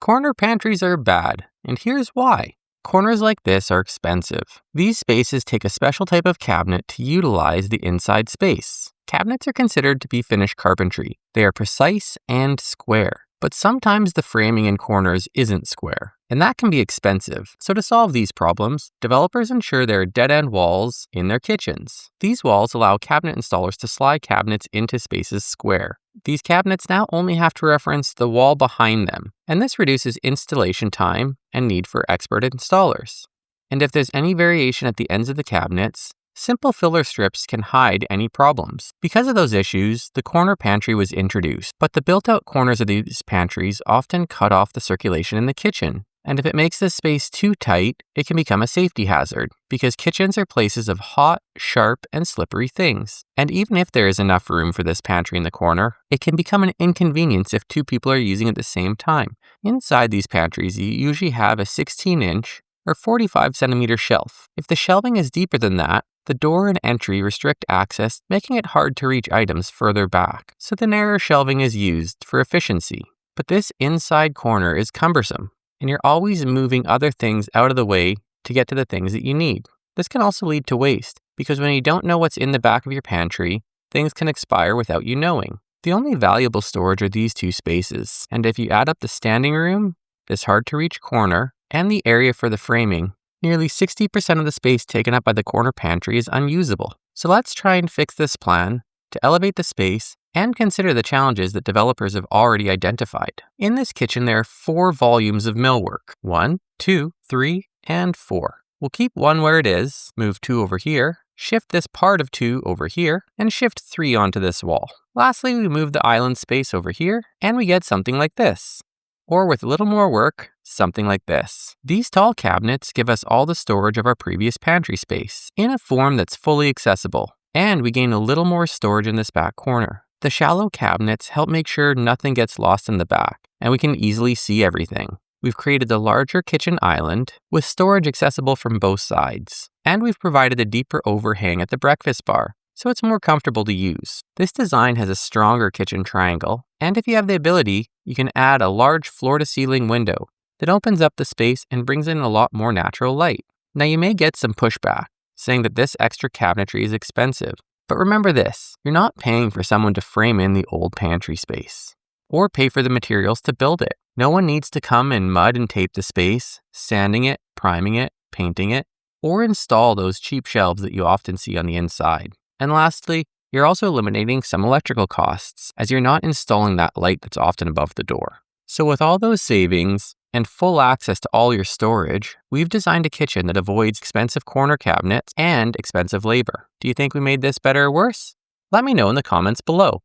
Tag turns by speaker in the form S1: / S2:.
S1: Corner pantries are bad, and here's why. Corners like this are expensive. These spaces take a special type of cabinet to utilize the inside space. Cabinets are considered to be finished carpentry. They are precise and square. But sometimes the framing in corners isn't square, and that can be expensive. So to solve these problems, developers ensure there are dead-end walls in their kitchens. These walls allow cabinet installers to slide cabinets into spaces square. These cabinets now only have to reference the wall behind them, and this reduces installation time and need for expert installers. And if there's any variation at the ends of the cabinets, simple filler strips can hide any problems. Because of those issues, the corner pantry was introduced, but the built-out corners of these pantries often cut off the circulation in the kitchen. And if it makes the space too tight, it can become a safety hazard, because kitchens are places of hot, sharp, and slippery things. And even if there is enough room for this pantry in the corner, it can become an inconvenience if two people are using it at the same time. Inside these pantries, you usually have a 16-inch or 45-centimeter shelf. If the shelving is deeper than that, the door and entry restrict access, making it hard to reach items further back. So the narrower shelving is used for efficiency. But this inside corner is cumbersome, and you're always moving other things out of the way to get to the things that you need. This can also lead to waste, because when you don't know what's in the back of your pantry, things can expire without you knowing. The only valuable storage are these two spaces, and if you add up the standing room, this hard-to-reach corner, and the area for the framing, nearly 60% of the space taken up by the corner pantry is unusable. So let's try and fix this plan to elevate the space and consider the challenges that developers have already identified. In this kitchen, there are 4 volumes of millwork. 1, 2, 3, and 4. We'll keep 1 where it is, move 2 over here, shift this part of 2 over here, and shift 3 onto this wall. Lastly, we move the island space over here, and we get something like this. Or with a little more work, something like this. These tall cabinets give us all the storage of our previous pantry space in a form that's fully accessible, and we gain a little more storage in this back corner. The shallow cabinets help make sure nothing gets lost in the back, and we can easily see everything. We've created a larger kitchen island with storage accessible from both sides, and we've provided a deeper overhang at the breakfast bar, so it's more comfortable to use. This design has a stronger kitchen triangle, and if you have the ability, you can add a large floor-to-ceiling window that opens up the space and brings in a lot more natural light. Now you may get some pushback, saying that this extra cabinetry is expensive, but remember this, you're not paying for someone to frame in the old pantry space, or pay for the materials to build it. No one needs to come and mud and tape the space, sanding it, priming it, painting it, or install those cheap shelves that you often see on the inside. And lastly, you're also eliminating some electrical costs, as you're not installing that light that's often above the door. So with all those savings and full access to all your storage, we've designed a kitchen that avoids expensive corner cabinets and expensive labor. Do you think we made this better or worse? Let me know in the comments below.